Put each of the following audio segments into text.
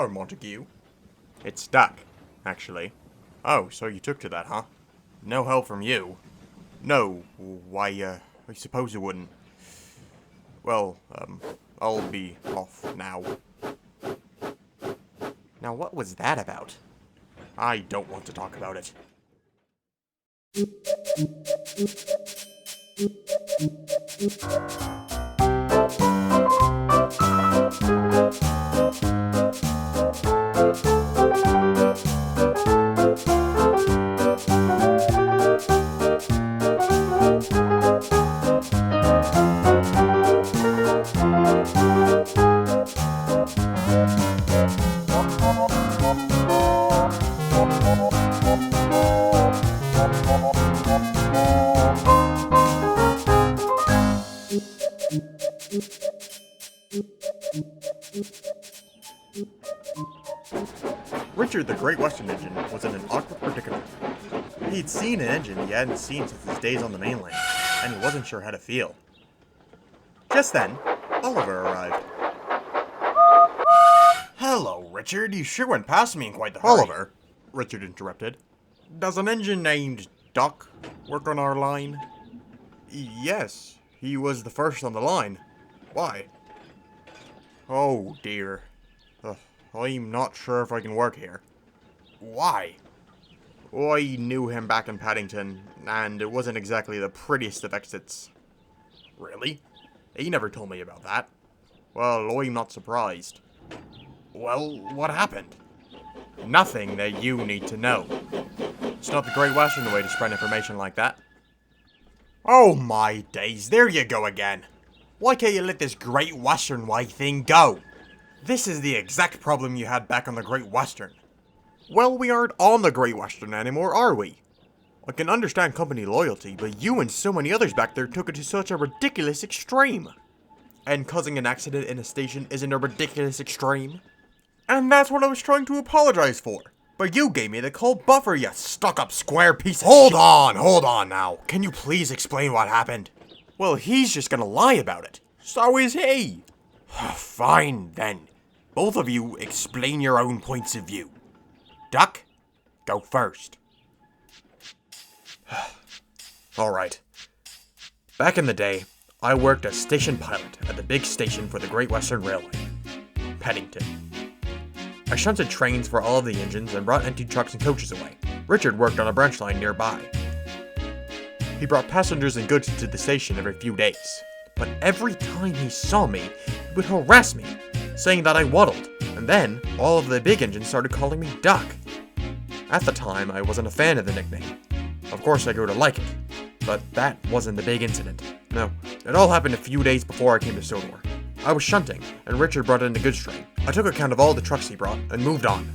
Montague. It's Duck, actually. Oh, so you took to that, huh? No help from you. No, why, I suppose it wouldn't. Well, I'll be off now. Now, what was that about? I don't want to talk about it. Richard the Great Western Engine was in an awkward predicament. He'd seen an engine he hadn't seen since his days on the mainland, and he wasn't sure how to feel. Just then, Oliver arrived. Hello, Richard. You sure went past me in quite the hurry. Oliver, Richard interrupted. Does an engine named Duck work on our line? Yes, he was the first on the line. Why? Oh, dear. I'm not sure if I can work here. Why? I knew him back in Paddington, and it wasn't exactly the prettiest of exits. Really? He never told me about that. Well, I'm not surprised. Well, what happened? Nothing that you need to know. It's not the Great Western way to spread information like that. Oh my days, there you go again. Why can't you let this Great Western way thing go? This is the exact problem you had back on the Great Western. Well, we aren't on the Great Western anymore, are we? I can understand company loyalty, but you and so many others back there took it to such a ridiculous extreme. And causing an accident in a station isn't a ridiculous extreme? And that's what I was trying to apologize for. But you gave me the cold buffer, you stuck-up square piece of shit. Hold on now. Can you please explain what happened? Well, he's just gonna lie about it. So is he. Fine, then. Both of you explain your own points of view. Duck, go first. Alright. Back in the day, I worked as station pilot at the big station for the Great Western Railway, Paddington. I shunted trains for all of the engines and brought empty trucks and coaches away. Richard worked on a branch line nearby. He brought passengers and goods to the station every few days. But every time he saw me, he would harass me, saying that I waddled, and then all of the big engines started calling me Duck. At the time, I wasn't a fan of the nickname. Of course, I grew to like it, but that wasn't the big incident. No, it all happened a few days before I came to Sodor. I was shunting, and Richard brought in the goods train. I took account of all the trucks he brought, and moved on.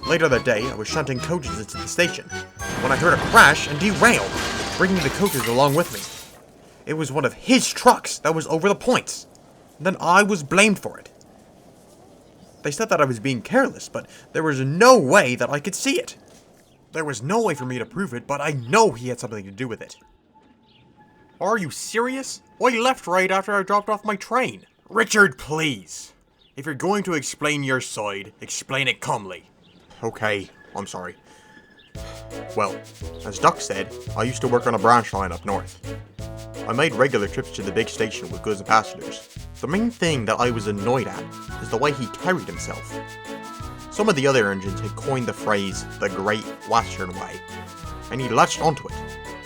Later that day, I was shunting coaches into the station, when I heard a crash and derailed, bringing the coaches along with me. It was one of his trucks that was over the points. Then I was blamed for it. They said that I was being careless, but there was no way that I could see it. There was no way for me to prove it, but I know he had something to do with it. Are you serious? Well, you left right after I dropped off my train. Richard, please. If you're going to explain your side, explain it calmly. Okay, I'm sorry. Well, as Duck said, I used to work on a branch line up north. I made regular trips to the big station with goods and passengers. The main thing that I was annoyed at is the way he carried himself. Some of the other engines had coined the phrase, the Great Western Way, and he latched onto it.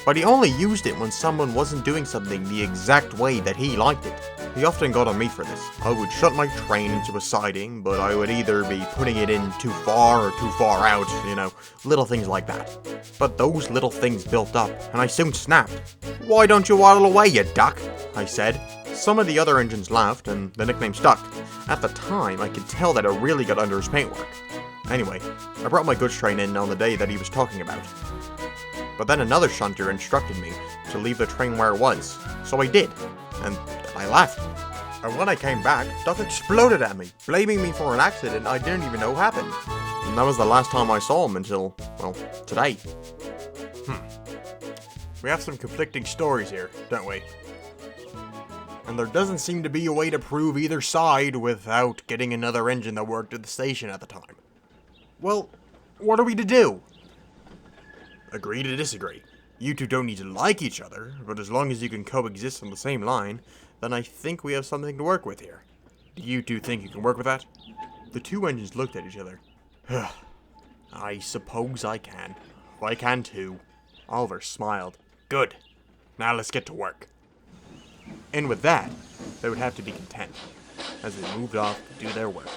But he only used it when someone wasn't doing something the exact way that he liked it. He often got on me for this. I would shut my train into a siding, but I would either be putting it in too far or too far out, little things like that. But those little things built up, and I soon snapped. Why don't you waddle away, you duck? I said. Some of the other engines laughed, and the nickname stuck. At the time, I could tell that it really got under his paintwork. Anyway, I brought my goods train in on the day that he was talking about. But then another shunter instructed me to leave the train where it was, so I did, and I I left. And when I came back, Doc exploded at me, blaming me for an accident I didn't even know happened. And that was the last time I saw him until, well, today. We have some conflicting stories here, don't we? And there doesn't seem to be a way to prove either side without getting another engine that worked at the station at the time. Well, what are we to do? Agree to disagree. You two don't need to like each other, but as long as you can coexist on the same line, then I think we have something to work with here. Do you two think you can work with that? The two engines looked at each other. I suppose I can. I can too. Oliver smiled. Good. Now let's get to work. And with that, they would have to be content, as they moved off to do their work.